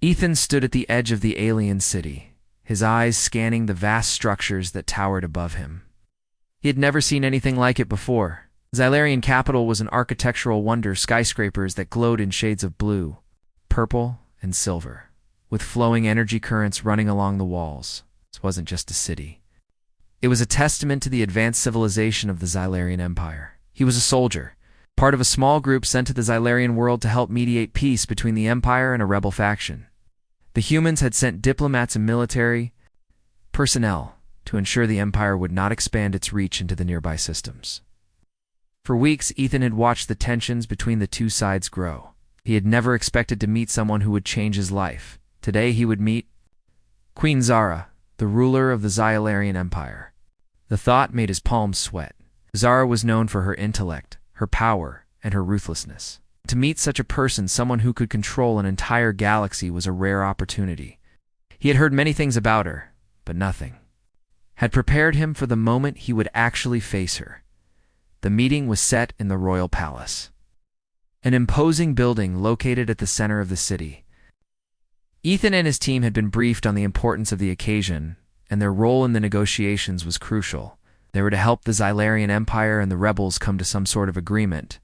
Ethan stood at the edge of the alien city, his eyes scanning the vast structures that towered above him. He had never seen anything like it before. Xylarian capital was an architectural wonder, skyscrapers that glowed in shades of blue, purple, and silver, with flowing energy currents running along the walls. This wasn't just a city. It was a testament to the advanced civilization of the Xylarian Empire. He was a soldier, part of a small group sent to the Xylarian world to help mediate peace between the Empire and a rebel faction. The humans had sent diplomats and military personnel to ensure the Empire would not expand its reach into the nearby systems. For weeks, Ethan had watched the tensions between the two sides grow. He had never expected to meet someone who would change his life. Today he would meet Queen Zara, the ruler of the Xylarian Empire. The thought made his palms sweat. Zara was known for her intellect, her power, and her ruthlessness. To meet such a person, someone who could control an entire galaxy, was a rare opportunity. He had heard many things about her, but nothing had prepared him for the moment he would actually face her. The meeting was set in the royal palace, an imposing building located at the center of the city. Ethan and his team had been briefed on the importance of the occasion, and their role in the negotiations was crucial. They were to help the Xylarian Empire and the rebels come to some sort of agreement.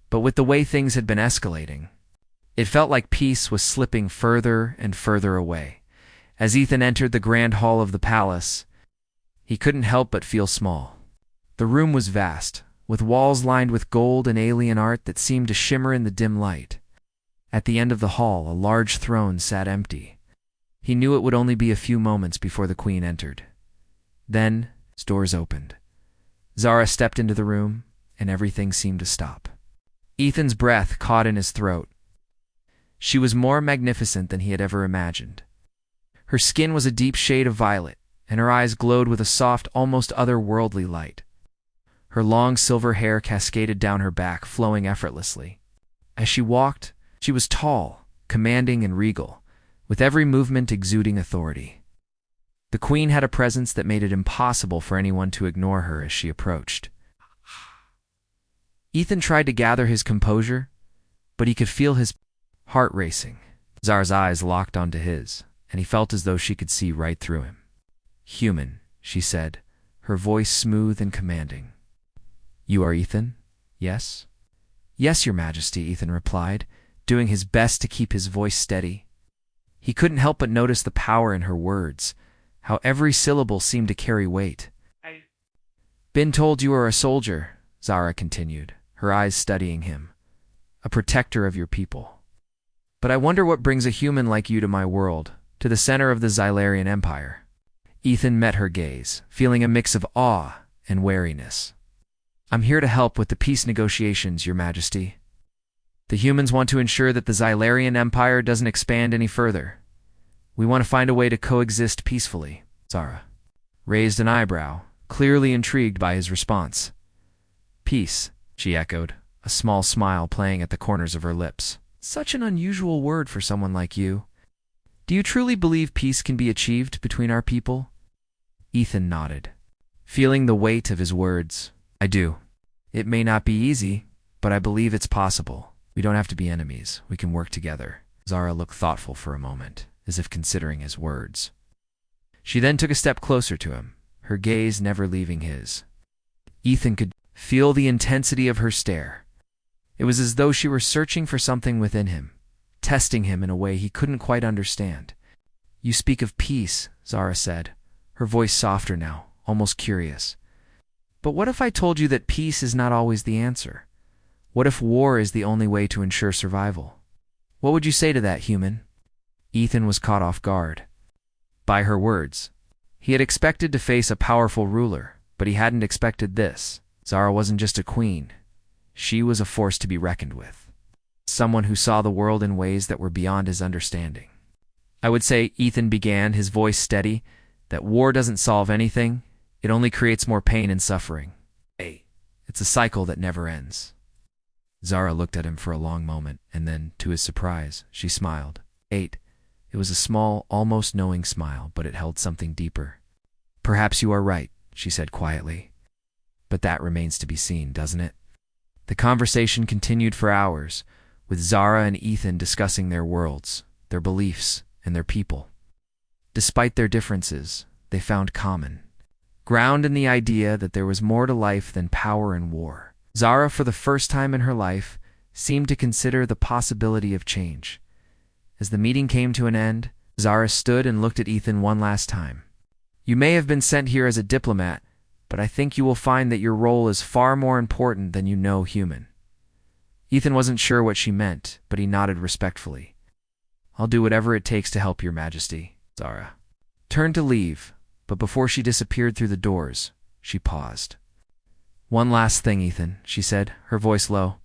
But with the way things had been escalating, it felt like peace was slipping further and further away. As Ethan entered the grand hall of the palace, he couldn't help but feel small. The room was vast, with walls lined with gold and alien art that seemed to shimmer in the dim light. At the end of the hall, a large throne sat empty. He knew it would only be a few moments before the queen entered. Then, his doors opened. Zara stepped into the room, and everything seemed to stop. Ethan's breath caught in his throat. She was more magnificent than he had ever imagined. Her skin was a deep shade of violet, and her eyes glowed with a soft, almost otherworldly light. Her long silver hair cascaded down her back, flowing effortlessly. As she walked, she was tall, commanding, and regal, with every movement exuding authority. The queen had a presence that made it impossible for anyone to ignore her as she approached. Ethan tried to gather his composure, but he could feel his heart racing. Zara's eyes locked onto his, and he felt as though she could see right through him. "Human," she said, her voice smooth and commanding. "You are Ethan, yes?" "Yes, Your Majesty," Ethan replied, doing his best to keep his voice steady. He couldn't help but notice the power in her words, how every syllable seemed to carry weight. "I've been told you are a soldier," Zara continued, her eyes studying him, "a protector of your people. But I wonder what brings a human like you to my world, to the center of the Xylarian Empire." Ethan met her gaze, feeling a mix of awe and wariness. "I'm here to help with the peace negotiations, Your Majesty. The humans want to ensure that the Xylarian Empire doesn't expand any further. We want to find a way to coexist peacefully." Zara raised an eyebrow, clearly intrigued by his response. "Peace," she echoed, a small smile playing at the corners of her lips. "Such an unusual word for someone like you. Do you truly believe peace can be achieved between our people?" Ethan nodded, feeling the weight of his words. "I do. It may not be easy, but I believe it's possible. We don't have to be enemies. We can work together." Zara looked thoughtful for a moment, as if considering his words. She then took a step closer to him, her gaze never leaving his. Ethan could feel the intensity of her stare. It was as though she were searching for something within him, testing him in a way he couldn't quite understand. "You speak of peace," Zara said, her voice softer now, almost curious. "But what if I told you that peace is not always the answer? What if war is the only way to ensure survival? What would you say to that, human?" Ethan was caught off guard by her words. He had expected to face a powerful ruler, but he hadn't expected this. Zara wasn't just a queen. She was a force to be reckoned with. Someone who saw the world in ways that were beyond his understanding. "I would say," Ethan began, his voice steady, "that war doesn't solve anything. It only creates more pain and suffering. It's a cycle that never ends." Zara looked at him for a long moment, and then, to his surprise, she smiled. It was a small, almost knowing smile, but it held something deeper. "Perhaps you are right," she said quietly. "But that remains to be seen, doesn't it?" The conversation continued for hours, with Zara and Ethan discussing their worlds, their beliefs, and their people. Despite their differences, they found common ground in the idea that there was more to life than power and war. Zara, for the first time in her life, seemed to consider the possibility of change. As the meeting came to an end, Zara stood and looked at Ethan one last time. "You may have been sent here as a diplomat, but I think you will find that your role is far more important than you know, human." Ethan wasn't sure what she meant, but he nodded respectfully. "I'll do whatever it takes to help your majesty." Zara turned to leave, but before she disappeared through the doors, she paused. "One last thing, Ethan," she said, her voice low.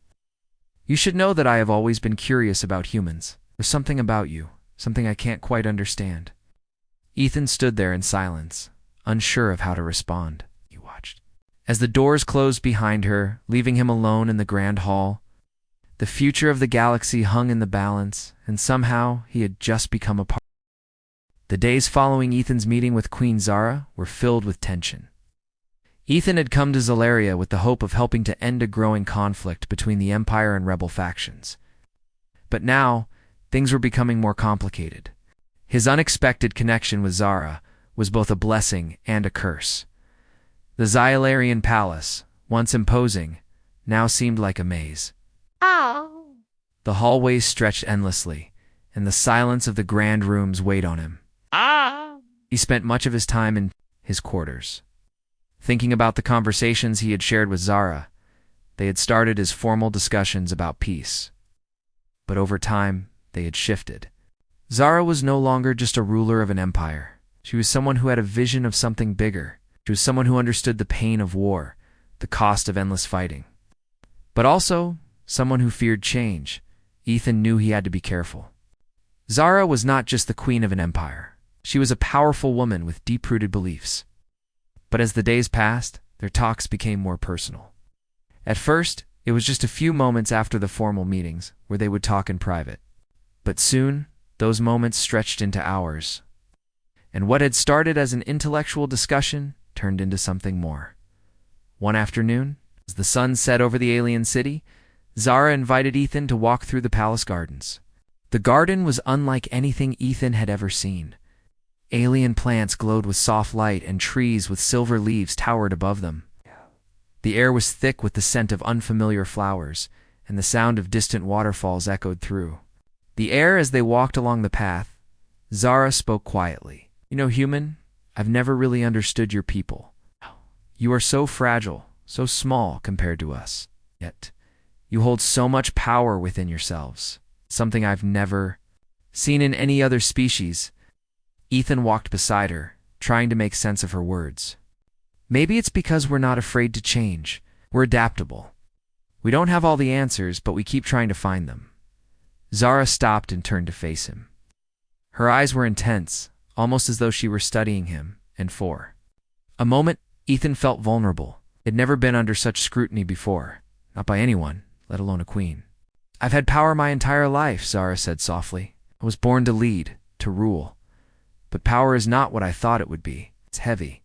"You should know that I have always been curious about humans. There's something about you, something I can't quite understand." Ethan stood there in silence, unsure of how to respond. He watched as the doors closed behind her, leaving him alone in the grand hall. The future of the galaxy hung in the balance, and somehow he had just become a part. The days following Ethan's meeting with Queen Zara were filled with tension. Ethan had come to Zalaria with the hope of helping to end a growing conflict between the Empire and rebel factions. But now, things were becoming more complicated. His unexpected connection with Zara was both a blessing and a curse. The Zalarian palace, once imposing, now seemed like a maze. Ow! The hallways stretched endlessly, and the silence of the grand rooms weighed on him. He spent much of his time in his quarters, thinking about the conversations he had shared with Zara. They had started as formal discussions about peace. But over time, they had shifted. Zara was no longer just a ruler of an empire. She was someone who had a vision of something bigger. She was someone who understood the pain of war, the cost of endless fighting. But also, someone who feared change. Ethan knew he had to be careful. Zara was not just the queen of an empire. She was a powerful woman with deep-rooted beliefs. But as the days passed, their talks became more personal. At first, it was just a few moments after the formal meetings where they would talk in private. But soon, those moments stretched into hours. And what had started as an intellectual discussion turned into something more. One afternoon, as the sun set over the alien city, Zara invited Ethan to walk through the palace gardens. The garden was unlike anything Ethan had ever seen. Alien plants glowed with soft light, and trees with silver leaves towered above them. The air was thick with the scent of unfamiliar flowers, and the sound of distant waterfalls echoed through the air as they walked along the path. Zara spoke quietly. "You know, human, I've never really understood your people. You are so fragile, so small compared to us. Yet, you hold so much power within yourselves, something I've never seen in any other species." Ethan walked beside her, trying to make sense of her words. "Maybe it's because we're not afraid to change. We're adaptable. We don't have all the answers, but we keep trying to find them." Zara stopped and turned to face him. Her eyes were intense, almost as though she were studying him, and for a moment, Ethan felt vulnerable. He'd never been under such scrutiny before, not by anyone, let alone a queen. "I've had power my entire life," Zara said softly. "I was born to lead, to rule. But power is not what I thought it would be. It's heavy.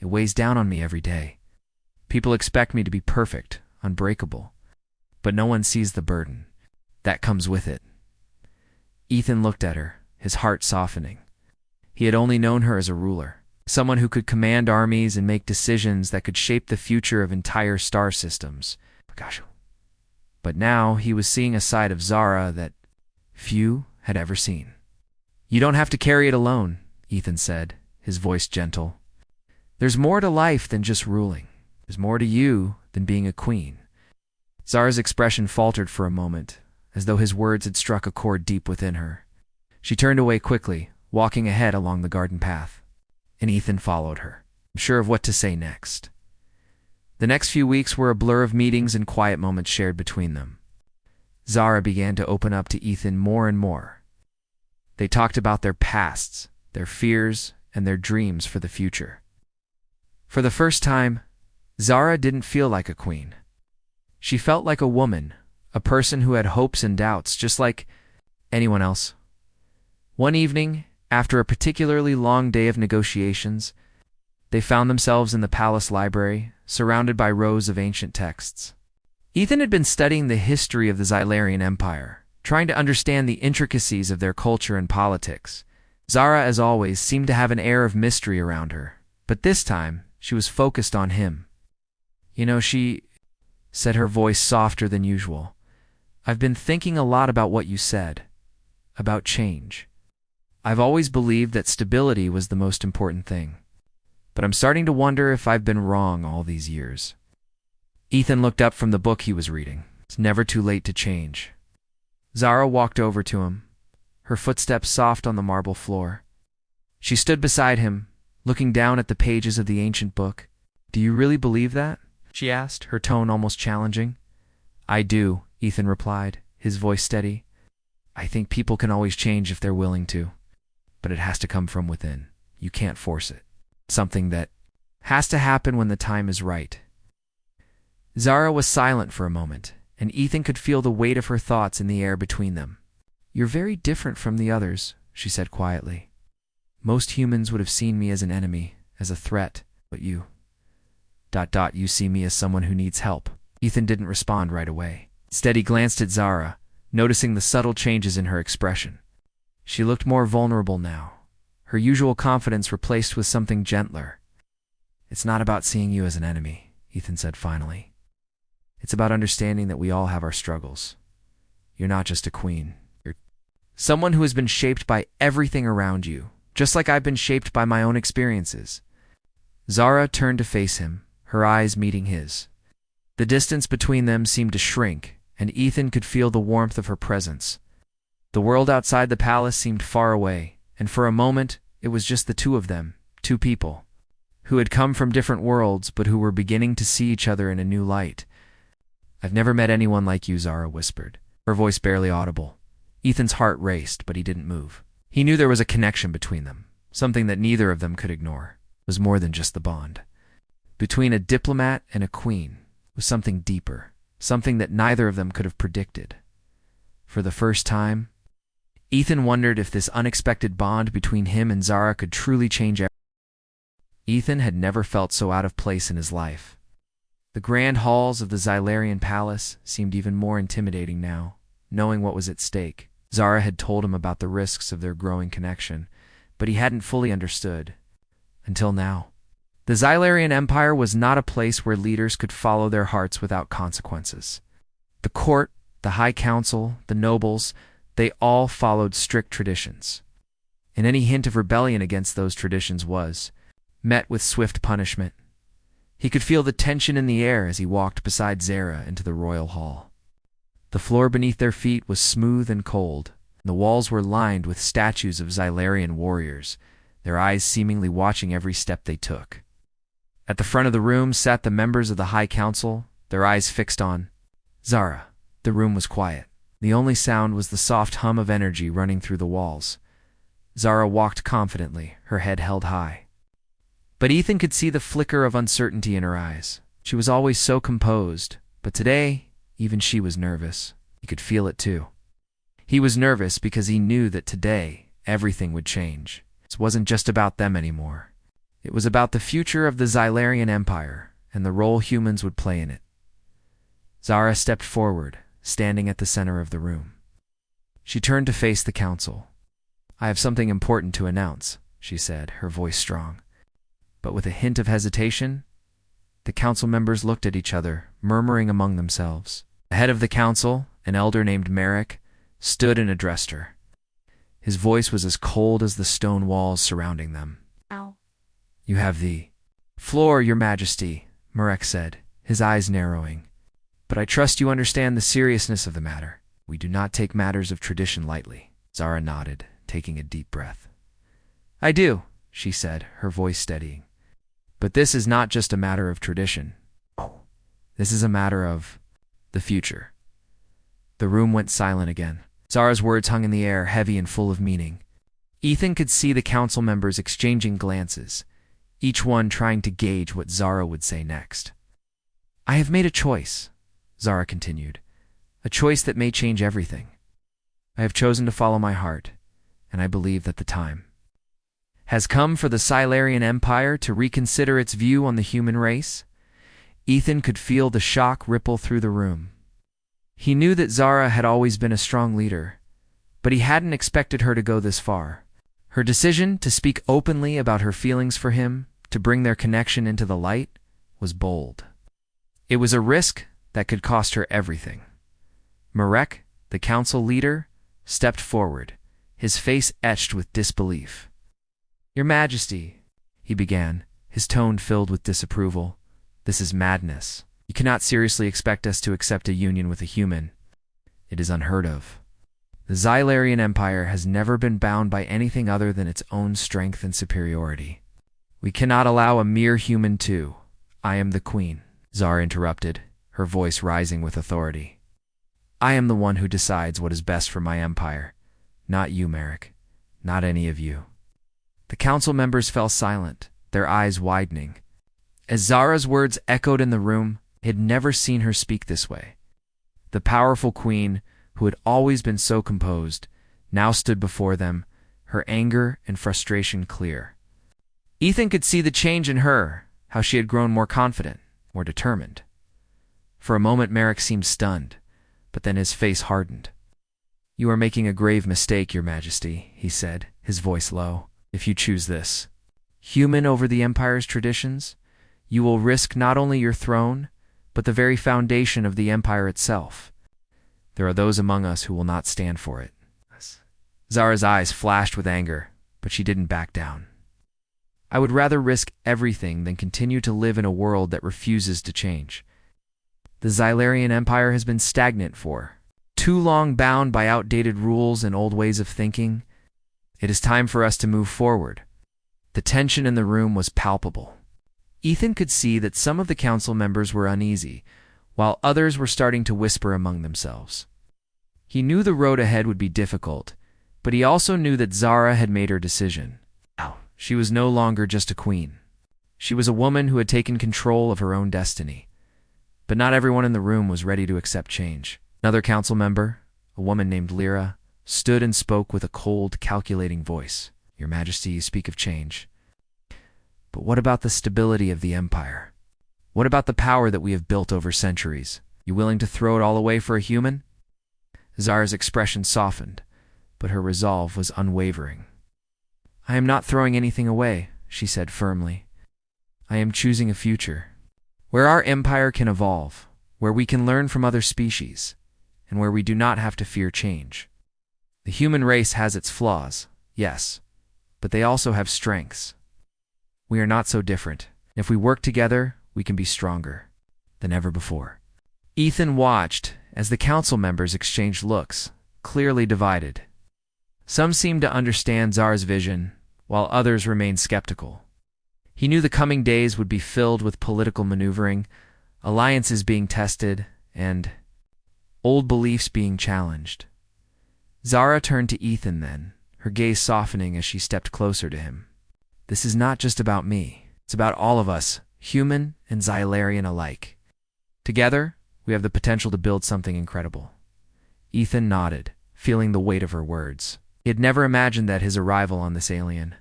It weighs down on me every day. People expect me to be perfect, unbreakable. But no one sees the burden that comes with it." Ethan looked at her, his heart softening. He had only known her as a ruler, someone who could command armies and make decisions that could shape the future of entire star systems. But now he was seeing a side of Zara that few had ever seen. "You don't have to carry it alone," Ethan said, his voice gentle. "There's more to life than just ruling. There's more to you than being a queen." Zara's expression faltered for a moment, as though his words had struck a chord deep within her. She turned away quickly, walking ahead along the garden path, and Ethan followed her, unsure of what to say next. The next few weeks were a blur of meetings and quiet moments shared between them. Zara began to open up to Ethan more and more. They talked about their pasts, their fears, and their dreams for the future. For the first time, Zara didn't feel like a queen. She felt like a woman, a person who had hopes and doubts, just like anyone else. One evening, after a particularly long day of negotiations, they found themselves in the palace library, surrounded by rows of ancient texts. Ethan had been studying the history of the Zalarian Empire, trying to understand the intricacies of their culture and politics. Zara, as always, seemed to have an air of mystery around her, but this time she was focused on him. "You know," she said, her voice softer than usual, "I've been thinking a lot about what you said, about change. I've always believed that stability was the most important thing, but I'm starting to wonder if I've been wrong all these years." Ethan looked up from the book he was reading. It's never too late to change. Zara walked over to him, her footsteps soft on the marble floor. She stood beside him, looking down at the pages of the ancient book. "Do you really believe that?" she asked, her tone almost challenging. "I do," Ethan replied, his voice steady. "I think people can always change if they're willing to, but it has to come from within. You can't force it. Something that has to happen when the time is right." Zara was silent for a moment, and Ethan could feel the weight of her thoughts in the air between them. "You're very different from the others," she said quietly. "Most humans would have seen me as an enemy, as a threat, but you see me as someone who needs help." Ethan didn't respond right away. Instead, he glanced at Zara, noticing the subtle changes in her expression. She looked more vulnerable now, her usual confidence replaced with something gentler. "It's not about seeing you as an enemy," Ethan said finally. "It's about understanding that we all have our struggles. You're not just a queen. You're someone who has been shaped by everything around you, just like I've been shaped by my own experiences." Zara turned to face him, her eyes meeting his. The distance between them seemed to shrink, and Ethan could feel the warmth of her presence. The world outside the palace seemed far away, and for a moment it was just the two of them, two people, who had come from different worlds but who were beginning to see each other in a new light. "I've never met anyone like you," Zara whispered, her voice barely audible. Ethan's heart raced, but he didn't move. He knew there was a connection between them, something that neither of them could ignore. It was more than just the bond. Between a diplomat and a queen was something deeper, something that neither of them could have predicted. For the first time, Ethan wondered if this unexpected bond between him and Zara could truly change everything. Ethan had never felt so out of place in his life. The grand halls of the Xylarian palace seemed even more intimidating now, knowing what was at stake. Zara had told him about the risks of their growing connection, but he hadn't fully understood. Until now. The Xylarian Empire was not a place where leaders could follow their hearts without consequences. The court, the High Council, the nobles, they all followed strict traditions. And any hint of rebellion against those traditions was met with swift punishment. He could feel the tension in the air as he walked beside Zara into the royal hall. The floor beneath their feet was smooth and cold, and the walls were lined with statues of Xylarian warriors, their eyes seemingly watching every step they took. At the front of the room sat the members of the High Council, their eyes fixed on Zara. The room was quiet. The only sound was the soft hum of energy running through the walls. Zara walked confidently, her head held high. But Ethan could see the flicker of uncertainty in her eyes. She was always so composed, but today, even she was nervous. He could feel it too. He was nervous because he knew that today, everything would change. It wasn't just about them anymore. It was about the future of the Xylarian Empire and the role humans would play in it. Zara stepped forward, standing at the center of the room. She turned to face the council. "I have something important to announce," she said, her voice strong. But with a hint of hesitation, the council members looked at each other, murmuring among themselves. The head of the council, an elder named Merrick, stood and addressed her. His voice was as cold as the stone walls surrounding them. "Ow. "You have the floor, Your Majesty," Merrick said, his eyes narrowing. "But I trust you understand the seriousness of the matter. We do not take matters of tradition lightly." Zara nodded, taking a deep breath. "I do," she said, her voice steadying. "But this is not just a matter of tradition. This is a matter of the future." The room went silent again. Zara's words hung in the air, heavy and full of meaning. Ethan could see the council members exchanging glances, each one trying to gauge what Zara would say next. "I have made a choice," Zara continued, "a choice that may change everything. I have chosen to follow my heart, and I believe that the time has come for the Xylarian Empire to reconsider its view on the human race." Ethan could feel the shock ripple through the room. He knew that Zara had always been a strong leader, but he hadn't expected her to go this far. Her decision to speak openly about her feelings for him, to bring their connection into the light, was bold. It was a risk that could cost her everything. Marek, the council leader, stepped forward, his face etched with disbelief. "Your Majesty," he began, his tone filled with disapproval, "this is madness. You cannot seriously expect us to accept a union with a human. It is unheard of. The Xylarian Empire has never been bound by anything other than its own strength and superiority. We cannot allow a mere human to—" "I am the queen," Zara interrupted, her voice rising with authority. "I am the one who decides what is best for my empire. Not you, Marek. Not any of you." The council members fell silent, their eyes widening. As Zara's words echoed in the room, he had never seen her speak this way. The powerful queen, who had always been so composed, now stood before them, her anger and frustration clear. Ethan could see the change in her, how she had grown more confident, more determined. For a moment Marek seemed stunned, but then his face hardened. "You are making a grave mistake, Your Majesty," he said, his voice low. "If you choose this human over the Empire's traditions, you will risk not only your throne, but the very foundation of the Empire itself. There are those among us who will not stand for it." Zara's eyes flashed with anger, but she didn't back down. "I would rather risk everything than continue to live in a world that refuses to change. The Xylarian Empire has been stagnant for too long, bound by outdated rules and old ways of thinking. It is time for us to move forward." The tension in the room was palpable. Ethan could see that some of the council members were uneasy, while others were starting to whisper among themselves. He knew the road ahead would be difficult, but he also knew that Zara had made her decision. Now, she was no longer just a queen. She was a woman who had taken control of her own destiny. But not everyone in the room was ready to accept change. Another council member, a woman named Lyra, stood and spoke with a cold, calculating voice. "Your Majesty, you speak of change. But what about the stability of the Empire? What about the power that we have built over centuries? You willing to throw it all away for a human?" Zara's expression softened, but her resolve was unwavering. "I am not throwing anything away," she said firmly. "I am choosing a future where our empire can evolve, where we can learn from other species, and where we do not have to fear change. The human race has its flaws, yes, but they also have strengths. We are not so different. If we work together, we can be stronger than ever before." Ethan watched as the council members exchanged looks, clearly divided. Some seemed to understand Zara's vision, while others remained skeptical. He knew the coming days would be filled with political maneuvering, alliances being tested, and old beliefs being challenged. Zara turned to Ethan then, her gaze softening as she stepped closer to him. "This is not just about me. It's about all of us, human and Xylarian alike. Together, we have the potential to build something incredible." Ethan nodded, feeling the weight of her words. He had never imagined that his arrival on this alien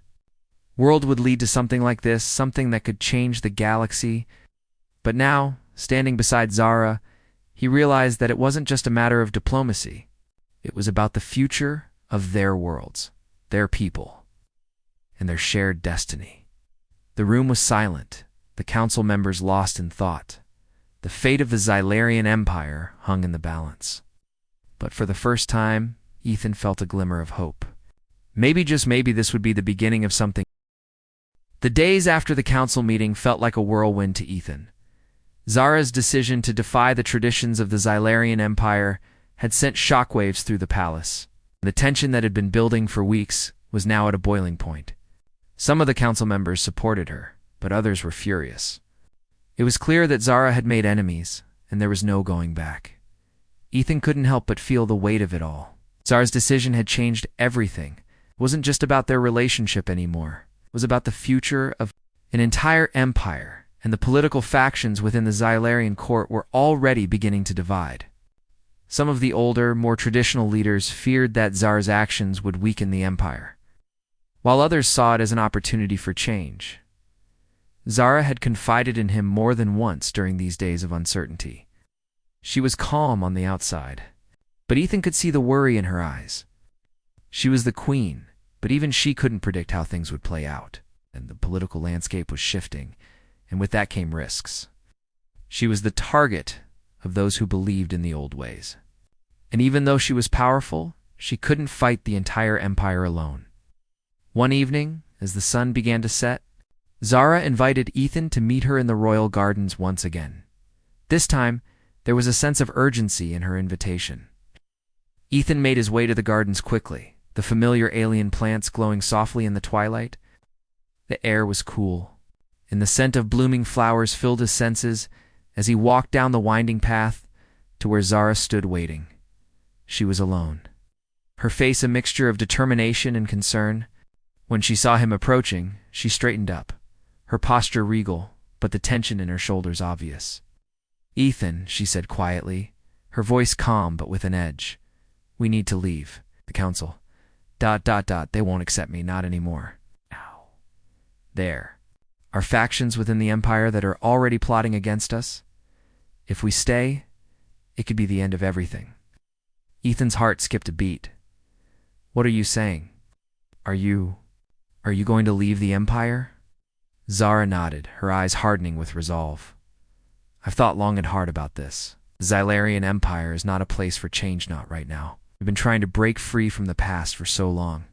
world would lead to something like this, something that could change the galaxy. But now, standing beside Zara, he realized that it wasn't just a matter of diplomacy. It was about the future of their worlds, their people, and their shared destiny. The room was silent, the council members lost in thought. The fate of the Xylarian Empire hung in the balance. But for the first time, Ethan felt a glimmer of hope. Maybe, just maybe, this would be the beginning of something. The days after the council meeting felt like a whirlwind to Ethan. Zara's decision to defy the traditions of the Xylarian Empire had sent shockwaves through the palace. The tension that had been building for weeks was now at a boiling point. Some of the council members supported her, but others were furious. It was clear that Zara had made enemies, and there was no going back. Ethan couldn't help but feel the weight of it all. Zara's decision had changed everything. It wasn't just about their relationship anymore. It was about the future of an entire empire, and the political factions within the Xylarian court were already beginning to divide. Some of the older, more traditional leaders feared that Zara's actions would weaken the empire, while others saw it as an opportunity for change. Zara had confided in him more than once during these days of uncertainty. She was calm on the outside, but Ethan could see the worry in her eyes. She was the queen, but even she couldn't predict how things would play out, and the political landscape was shifting, and with that came risks. She was the target of those who believed in the old ways. And even though she was powerful, she couldn't fight the entire empire alone. One evening, as the sun began to set, Zara invited Ethan to meet her in the royal gardens once again. This time, there was a sense of urgency in her invitation. Ethan made his way to the gardens quickly, the familiar alien plants glowing softly in the twilight. The air was cool, and the scent of blooming flowers filled his senses as he walked down the winding path to where Zara stood waiting. She was alone, her face a mixture of determination and concern. When she saw him approaching, she straightened up, her posture regal, but the tension in her shoulders obvious. "Ethan," she said quietly, her voice calm but with an edge. "We need to leave. The council. They won't accept me, not anymore. Ow. There are factions within the empire that are already plotting against us. If we stay, it could be the end of everything." Ethan's heart skipped a beat. "What are you saying? Are you going to leave the empire?" Zara nodded, her eyes hardening with resolve. "I've thought long and hard about this. The Xylarian Empire is not a place for change not right now. We've been trying to break free from the past for so long.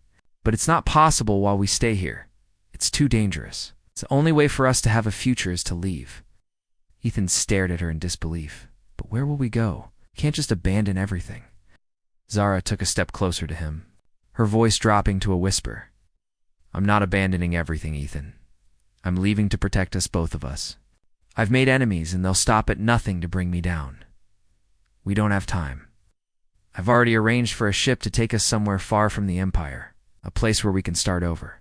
But it's not possible while we stay here. It's too dangerous. The only way for us to have a future is to leave." Ethan stared at her in disbelief. "But where will we go? We can't just abandon everything." Zara took a step closer to him, her voice dropping to a whisper. "I'm not abandoning everything, Ethan. I'm leaving to protect us, both of us. I've made enemies, and they'll stop at nothing to bring me down. We don't have time. I've already arranged for a ship to take us somewhere far from the Empire, a place where we can start over."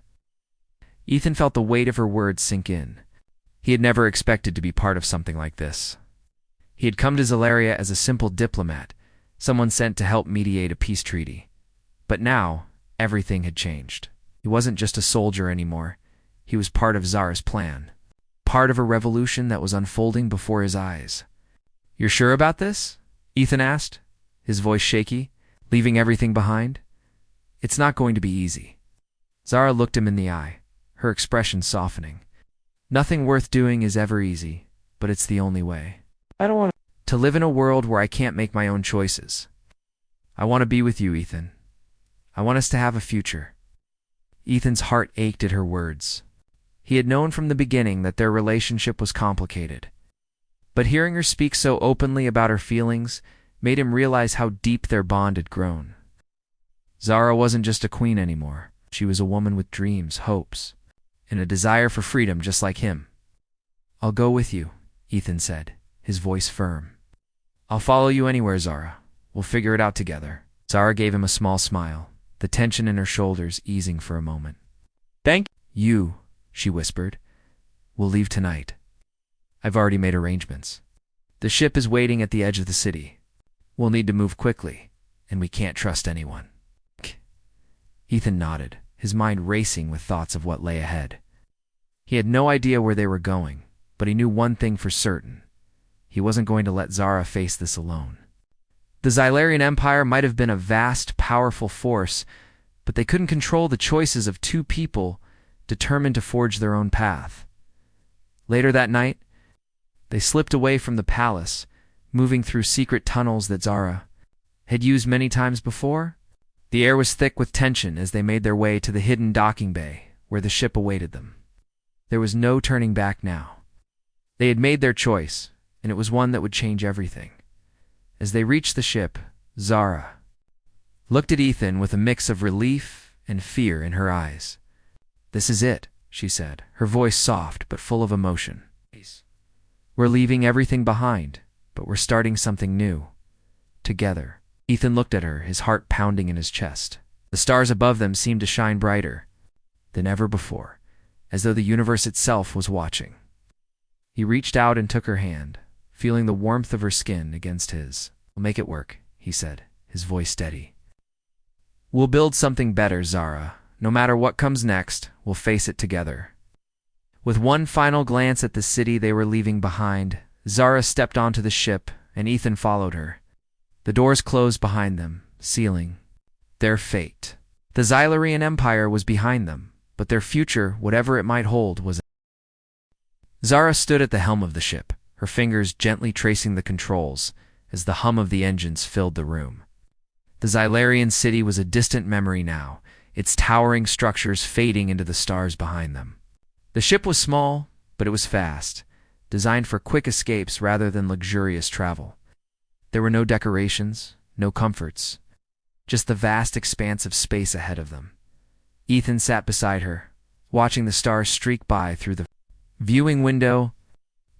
Ethan felt the weight of her words sink in. He had never expected to be part of something like this. He had come to Zelaria as a simple diplomat, someone sent to help mediate a peace treaty. But now, everything had changed. He wasn't just a soldier anymore. He was part of Zara's plan, part of a revolution that was unfolding before his eyes. "You're sure about this?" Ethan asked, his voice shaky, leaving everything behind. "It's not going to be easy." Zara looked him in the eye, her expression softening. "Nothing worth doing is ever easy, but it's the only way. I don't want to live in a world where I can't make my own choices. I want to be with you, Ethan. I want us to have a future." Ethan's heart ached at her words. He had known from the beginning that their relationship was complicated. But hearing her speak so openly about her feelings made him realize how deep their bond had grown. Zara wasn't just a queen anymore. She was a woman with dreams, hopes, and a desire for freedom just like him. "I'll go with you," Ethan said, his voice firm. "I'll follow you anywhere, Zara. We'll figure it out together." Zara gave him a small smile, the tension in her shoulders easing for a moment. "Thank you," she whispered. "We'll leave tonight. I've already made arrangements. The ship is waiting at the edge of the city. We'll need to move quickly, and we can't trust anyone." Ethan nodded, his mind racing with thoughts of what lay ahead. He had no idea where they were going, but he knew one thing for certain. He wasn't going to let Zara face this alone. The Xylarian Empire might have been a vast, powerful force, but they couldn't control the choices of two people determined to forge their own path. Later that night, they slipped away from the palace, moving through secret tunnels that Zara had used many times before. The air was thick with tension as they made their way to the hidden docking bay where the ship awaited them. There was no turning back now. They had made their choice, and it was one that would change everything. As they reached the ship, Zara looked at Ethan with a mix of relief and fear in her eyes. "This is it," she said, her voice soft but full of emotion. "We're leaving everything behind, but we're starting something new. Together." Ethan looked at her, his heart pounding in his chest. The stars above them seemed to shine brighter than ever before, as though the universe itself was watching. He reached out and took her hand, feeling the warmth of her skin against his. "We'll make it work," he said, his voice steady. "We'll build something better, Zara. No matter what comes next, we'll face it together." With one final glance at the city they were leaving behind, Zara stepped onto the ship and Ethan followed her. The doors closed behind them, sealing their fate. The Xylarian Empire was behind them, but their future, whatever it might hold, was. Zara stood at the helm of the ship, her fingers gently tracing the controls as the hum of the engines filled the room. The Xylarian city was a distant memory now, its towering structures fading into the stars behind them. The ship was small, but it was fast, designed for quick escapes rather than luxurious travel. There were no decorations, no comforts, just the vast expanse of space ahead of them. Ethan sat beside her, watching the stars streak by through the viewing window.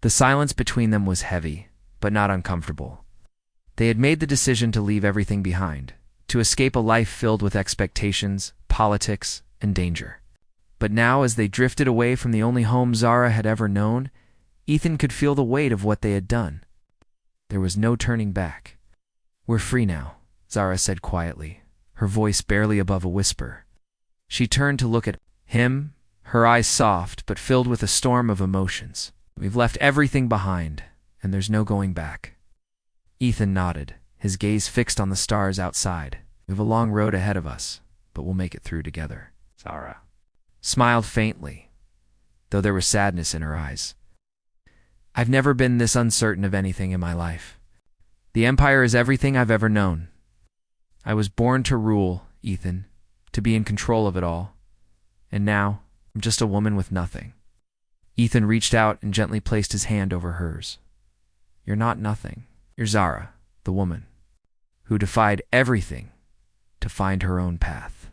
The silence between them was heavy, but not uncomfortable. They had made the decision to leave everything behind, to escape a life filled with expectations, politics, and danger. But now, as they drifted away from the only home Zara had ever known, Ethan could feel the weight of what they had done. There was no turning back. "We're free now," Zara said quietly, her voice barely above a whisper. She turned to look at him, her eyes soft but filled with a storm of emotions. "We've left everything behind, and there's no going back." Ethan nodded, his gaze fixed on the stars outside. "We have a long road ahead of us, but we'll make it through together." Zara smiled faintly, though there was sadness in her eyes. "I've never been this uncertain of anything in my life. The Empire is everything I've ever known. I was born to rule, Ethan, to be in control of it all. And now, I'm just a woman with nothing." Ethan reached out and gently placed his hand over hers. "You're not nothing. You're Zara, the woman, who defied everything to find her own path.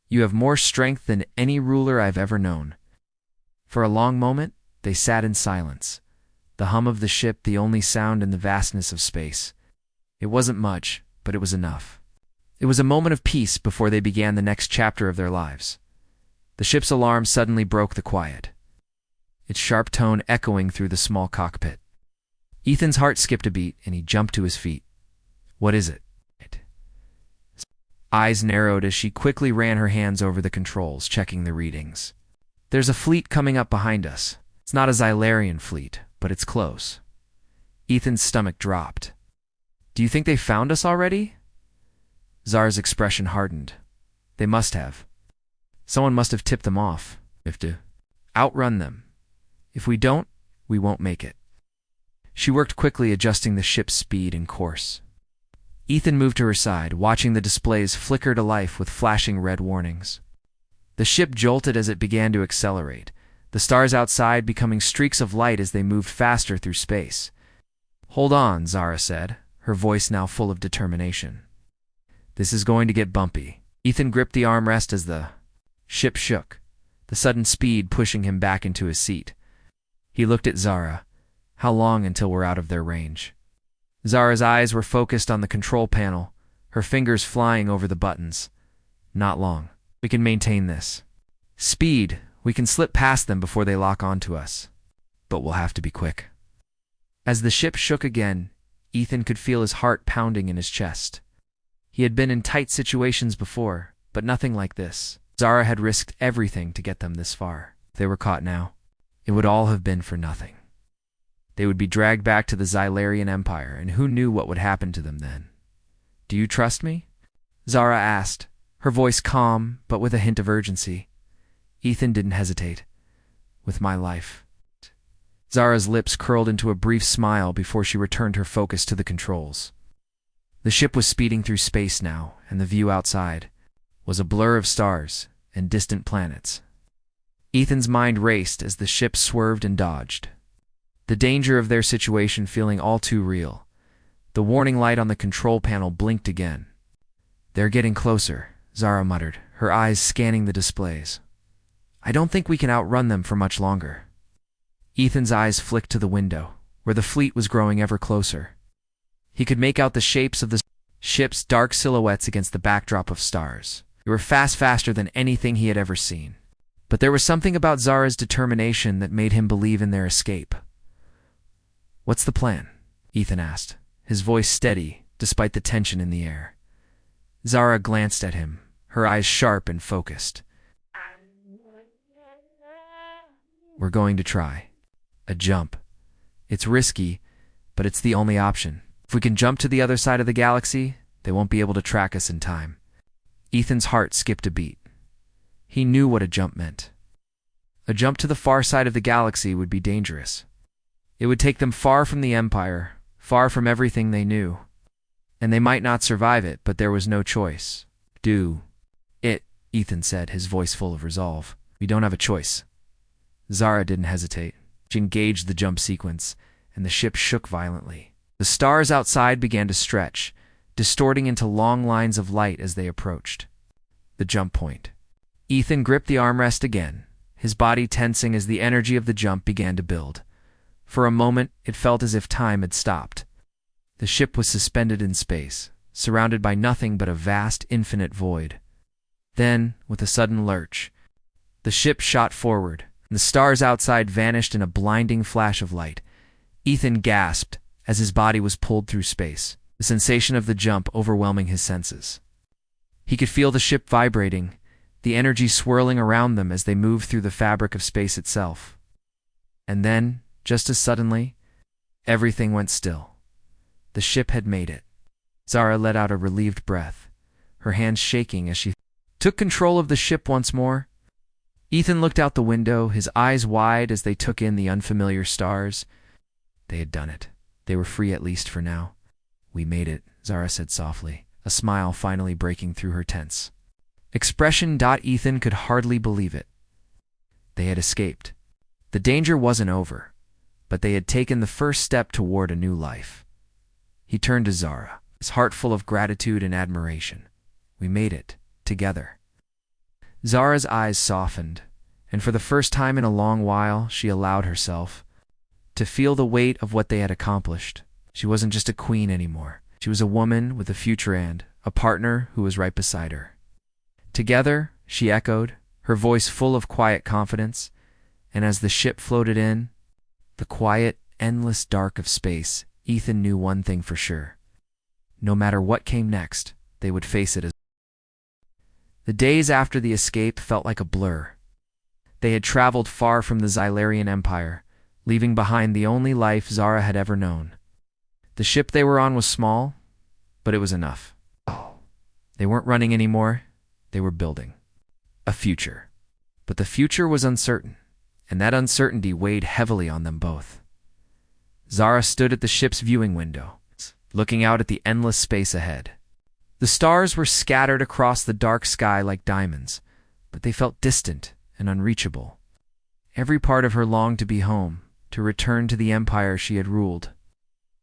You have more strength than any ruler I've ever known." For a long moment, they sat in silence, the hum of the ship the only sound in the vastness of space. It wasn't much, but it was enough. It was a moment of peace before they began the next chapter of their lives. The ship's alarm suddenly broke the quiet, its sharp tone echoing through the small cockpit. Ethan's heart skipped a beat, and he jumped to his feet. "What is it?" Eyes narrowed as she quickly ran her hands over the controls, checking the readings. "There's a fleet coming up behind us. It's not a Xylarian fleet, but it's close." Ethan's stomach dropped. "Do you think they found us already?" Zara's expression hardened. "They must have. Someone must have tipped them off. We have to outrun them. If we don't, we won't make it." She worked quickly, adjusting the ship's speed and course. Ethan moved to her side, watching the displays flicker to life with flashing red warnings. The ship jolted as it began to accelerate, the stars outside becoming streaks of light as they moved faster through space. "Hold on," Zara said, her voice now full of determination. "This is going to get bumpy." Ethan gripped the armrest as the ship shook, the sudden speed pushing him back into his seat. He looked at Zara. "How long until we're out of their range?" Zara's eyes were focused on the control panel, her fingers flying over the buttons. "Not long. We can maintain this speed. We can slip past them before they lock onto us. But we'll have to be quick." As the ship shook again, Ethan could feel his heart pounding in his chest. He had been in tight situations before, but nothing like this. Zara had risked everything to get them this far. If they were caught now, it would all have been for nothing. They would be dragged back to the Xylarian Empire, and who knew what would happen to them then. "Do you trust me?" Zara asked, her voice calm but with a hint of urgency. Ethan didn't hesitate. "With my life." Zara's lips curled into a brief smile before she returned her focus to the controls. The ship was speeding through space now, and the view outside was a blur of stars and distant planets. Ethan's mind raced as the ship swerved and dodged, the danger of their situation feeling all too real. The warning light on the control panel blinked again. "They're getting closer," Zara muttered, her eyes scanning the displays. "I don't think we can outrun them for much longer." Ethan's eyes flicked to the window, where the fleet was growing ever closer. He could make out the shapes of the ship's dark silhouettes against the backdrop of stars. They were faster than anything he had ever seen. But there was something about Zara's determination that made him believe in their escape. "What's the plan?" Ethan asked, his voice steady despite the tension in the air. Zara glanced at him, her eyes sharp and focused. "We're going to try a jump. It's risky, but it's the only option. If we can jump to the other side of the galaxy, they won't be able to track us in time." Ethan's heart skipped a beat. He knew what a jump meant. A jump to the far side of the galaxy would be dangerous. It would take them far from the Empire, far from everything they knew. And they might not survive it, but there was no choice. "Do it," Ethan said, his voice full of resolve. "We don't have a choice." Zara didn't hesitate. She engaged the jump sequence, and the ship shook violently. The stars outside began to stretch, distorting into long lines of light as they approached. The jump point. Ethan gripped the armrest again, his body tensing as the energy of the jump began to build. For a moment, it felt as if time had stopped. The ship was suspended in space, surrounded by nothing but a vast, infinite void. Then, with a sudden lurch, the ship shot forward, and the stars outside vanished in a blinding flash of light. Ethan gasped as his body was pulled through space, the sensation of the jump overwhelming his senses. He could feel the ship vibrating, the energy swirling around them as they moved through the fabric of space itself. And then, just as suddenly, everything went still. The ship had made it. Zara let out a relieved breath, her hands shaking as she took control of the ship once more. Ethan looked out the window, his eyes wide as they took in the unfamiliar stars. They had done it. They were free at least for now. "We made it," Zara said softly, a smile finally breaking through her tense expression. Ethan could hardly believe it. They had escaped. The danger wasn't over, but they had taken the first step toward a new life. He turned to Zara, his heart full of gratitude and admiration. "We made it, together." Zara's eyes softened, and for the first time in a long while, she allowed herself to feel the weight of what they had accomplished. She wasn't just a queen anymore. She was a woman with a future and a partner who was right beside her. "Together," she echoed, her voice full of quiet confidence, and as the ship floated in, the quiet, endless dark of space, Ethan knew one thing for sure. No matter what came next, they would face it as. The days after the escape felt like a blur. They had traveled far from the Xylarian Empire, leaving behind the only life Zara had ever known. The ship they were on was small, but it was enough. They weren't running anymore, they were building a future. But the future was uncertain, and that uncertainty weighed heavily on them both. Zara stood at the ship's viewing window, looking out at the endless space ahead. The stars were scattered across the dark sky like diamonds, but they felt distant and unreachable. Every part of her longed to be home, to return to the empire she had ruled.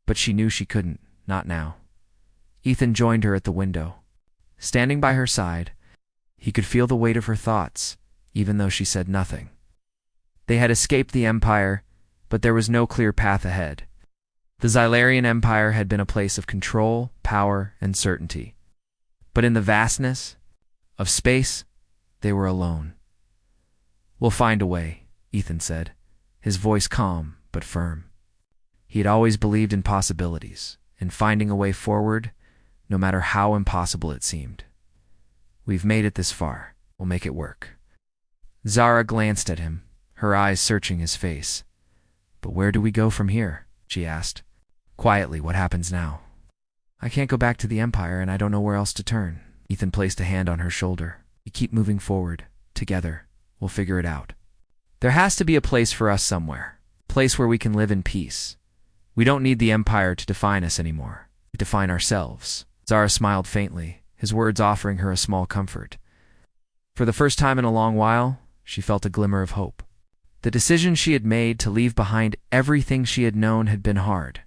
But she knew she couldn't, not now. Ethan joined her at the window. Standing by her side, he could feel the weight of her thoughts, even though she said nothing. They had escaped the empire, but there was no clear path ahead. The Xylarian Empire had been a place of control, power, and certainty. But in the vastness of space, they were alone. "We'll find a way," Ethan said, his voice calm but firm. He had always believed in possibilities, in finding a way forward, no matter how impossible it seemed. "We've made it this far. We'll make it work." Zara glanced at him, her eyes searching his face. "But where do we go from here?" she asked. Quietly, "What happens now?" "I can't go back to the Empire, and I don't know where else to turn." Ethan placed a hand on her shoulder. "We keep moving forward. Together. We'll figure it out. There has to be a place for us somewhere. A place where we can live in peace. We don't need the Empire to define us anymore. We define ourselves." Zara smiled faintly, his words offering her a small comfort. For the first time in a long while, she felt a glimmer of hope. The decision she had made to leave behind everything she had known had been hard.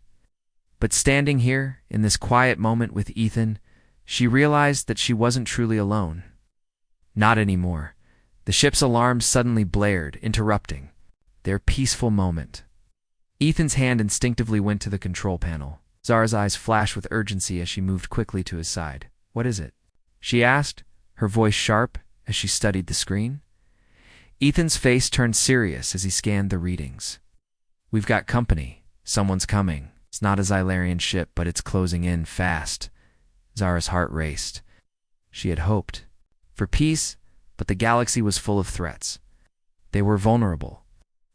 But standing here, in this quiet moment with Ethan, she realized that she wasn't truly alone. Not anymore. The ship's alarms suddenly blared, interrupting their peaceful moment. Ethan's hand instinctively went to the control panel. Zara's eyes flashed with urgency as she moved quickly to his side. "What is it?" she asked, her voice sharp as she studied the screen. Ethan's face turned serious as he scanned the readings. "We've got company. Someone's coming. It's not a Xylarian ship, but it's closing in fast." Zara's heart raced. She had hoped for peace, but the galaxy was full of threats. They were vulnerable.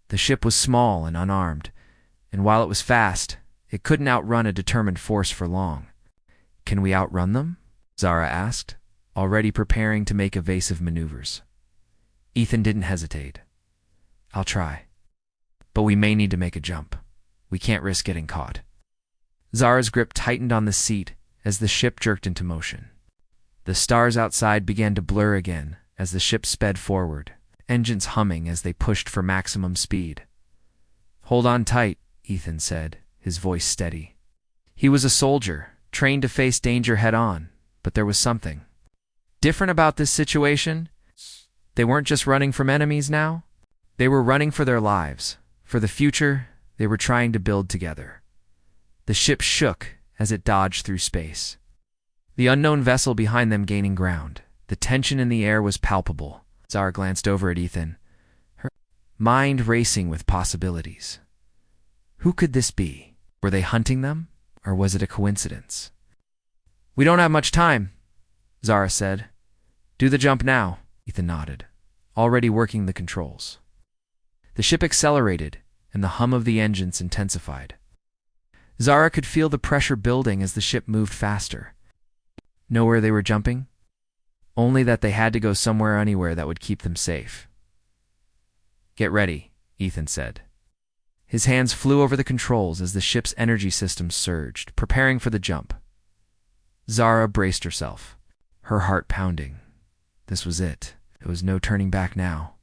The ship was small and unarmed, and while it was fast, It couldn't outrun a determined force for long. Can we outrun them? Zara asked, already preparing to make evasive maneuvers. Ethan didn't hesitate. I'll try. But we may need to make a jump. We can't risk getting caught. Zara's grip tightened on the seat as the ship jerked into motion. The stars outside began to blur again as the ship sped forward, engines humming as they pushed for maximum speed. Hold on tight, Ethan said, his voice steady. He was a soldier, trained to face danger head-on, but there was something different about this situation. They weren't just running from enemies now. They were running for their lives, for the future they were trying to build together. The ship shook as it dodged through space. The unknown vessel behind them gaining ground. The tension in the air was palpable. Zara glanced over at Ethan, her mind racing with possibilities. Who could this be? Were they hunting them, or was it a coincidence? We don't have much time, Zara said. Do the jump now, Ethan nodded, already working the controls. The ship accelerated, and the hum of the engines intensified. Zara could feel the pressure building as the ship moved faster. Know where they were jumping? Only that they had to go somewhere anywhere that would keep them safe. Get ready, Ethan said. His hands flew over the controls as the ship's energy system surged, preparing for the jump. Zara braced herself, her heart pounding. This was it. There was no turning back now.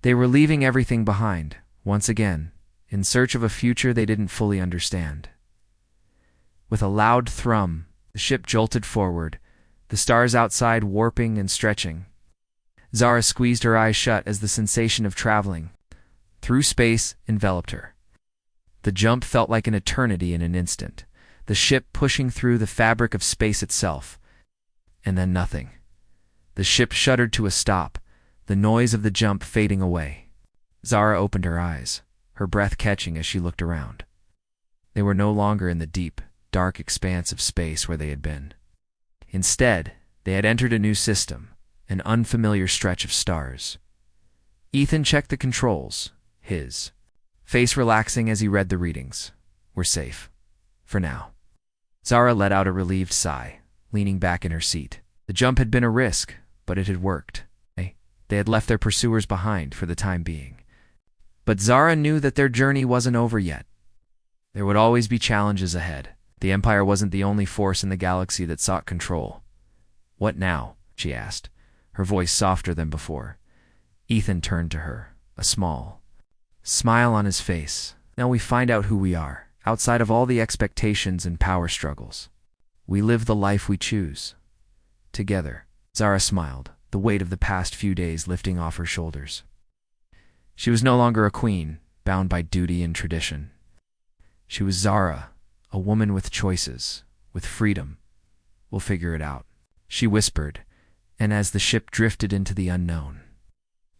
They were leaving everything behind, once again, in search of a future they didn't fully understand. With a loud thrum, the ship jolted forward, the stars outside warping and stretching. Zara squeezed her eyes shut as the sensation of traveling through space enveloped her. The jump felt like an eternity in an instant, the ship pushing through the fabric of space itself. And then nothing. The ship shuddered to a stop, the noise of the jump fading away. Zara opened her eyes, her breath catching as she looked around. They were no longer in the deep, dark expanse of space where they had been. Instead, they had entered a new system, an unfamiliar stretch of stars. Ethan checked the controls, his face relaxing as he read the readings. We're safe. For now. Zara let out a relieved sigh, leaning back in her seat. The jump had been a risk, but it had worked. They had left their pursuers behind for the time being. But Zara knew that their journey wasn't over yet. There would always be challenges ahead. The Empire wasn't the only force in the galaxy that sought control. What now? She asked, her voice softer than before. Ethan turned to her, a small smile on his face. Now we find out who we are, outside of all the expectations and power struggles. We live the life we choose. Together. Zara smiled, the weight of the past few days lifting off her shoulders. She was no longer a queen, bound by duty and tradition. She was Zara, a woman with choices, with freedom. We'll figure it out, she whispered, and as the ship drifted into the unknown.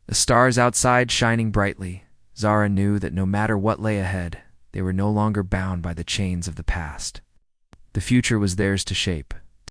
The stars outside shining brightly, Zara knew that no matter what lay ahead, they were no longer bound by the chains of the past. The future was theirs to shape,